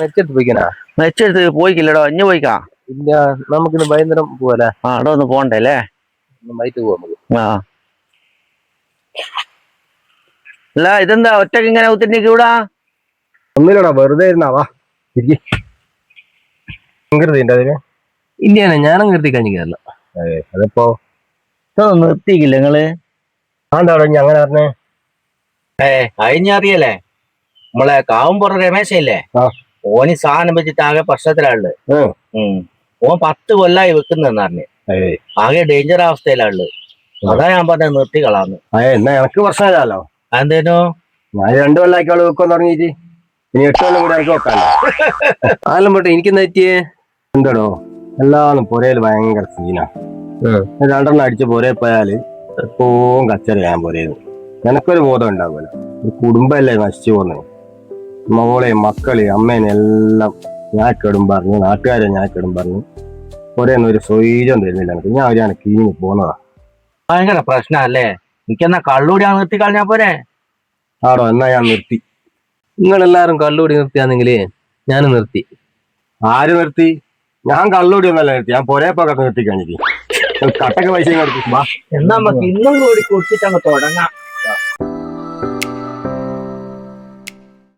വെച്ചെടുത്ത് പോയിക്കനാ വെച്ചെടുത്ത് പോയിക്കില്ലടോ ഇഞ്ഞു പോയിക്കാ ഇല്ല. നമുക്കിന്ന് വൈകുന്നേരം പോവല്ലേ? അവിടെ ഒന്ന് പോണ്ടേ അല്ലേ? വൈകിട്ട് പോവാ നമുക്ക്. ആ അല്ല ഇതെന്താ ഒറ്റക്ക് ഇങ്ങനെ ഒത്തിരി കൂടാ? ഒന്നുമില്ലടാ, വെറുതെ ഇരുന്നാവാ അതിന് ഇല്ല. ഞാനും നിർത്തി കഴിഞ്ഞില്ല. അതിപ്പോ നിർത്തിക്കില്ല നിങ്ങള്? എന്താ അങ്ങനെ പറഞ്ഞേ? അറിയല്ലേ നമ്മളെ കാവുംപുറ രമേശല്ലേ, ഓന് സാധനം വെച്ചിട്ട് ആകെ പ്രശ്നത്തിലാള്. ഓൻ 10 കൊല്ലായി വെക്കുന്ന പറഞ്ഞ് ആകെ ഡേഞ്ചർ അവസ്ഥയിലാള്. അതാ ഞാൻ പറഞ്ഞ നിർത്തിക്കളാന്ന്. എന്നാ എനക്ക് പ്രശ്നമില്ലല്ലോ. എന്തേനോ ഞാൻ 2 കൊല്ലായിക്കോള് വെക്കാൻ തുടങ്ങിയിട്ട് ഇനി 8 കൊല്ലം കൂടെ എനിക്ക് വെക്കാല്ലോ. ആലും പോട്ടെ, എനിക്ക് നെറ്റിയേ എന്താടോ എല്ലാവരും പുരയില് ഭയങ്കര സീനാ. 2 അടിച്ച് പുരയിൽ പോയാല് എപ്പോഴും കച്ചറ ചെയ്യാൻ പോരേന്ന്. എനക്കൊരു ബോധം ഉണ്ടാവില്ല. ഒരു കുടുംബല്ലേ നശിച്ചു പോകുന്നത്. മോളെ മക്കള് അമ്മേനെ എല്ലാം ഞാൻ കെടും പറഞ്ഞു, നാട്ടുകാരെ ഞാൻ കെടും പറഞ്ഞു. പുരയൊന്നും ഒരു സ്വൈര്യം തരുന്നില്ല എനിക്ക്. ഞാൻ അവരാണ് കീഞ്ഞ് പോന്നതാ. ഭയങ്കര പ്രശ്നല്ലേ? എനിക്കെന്നാ കള്ളൂടി നിർത്തി കളഞ്ഞാ പോരെ? ആടോ, എന്നാ ഞാൻ നിർത്തി. നിങ്ങളെല്ലാരും കള്ളുകൂടി നിർത്തിയാണെങ്കിലേ ഞാൻ നിർത്തി. ആര് നിർത്തി? ഞാൻ കള്ളുകൂടി ഒന്നല്ല നിർത്തി, ഞാൻ പുരയപ്പൊക്കെ നിർത്തി കഴിഞ്ഞിട്ട്. കട്ടക്ക് പൈസ എന്നാ നമുക്ക് ഇന്നും കൂടി കുടിച്ചിട്ടങ്ങ് തുടങ്ങാം.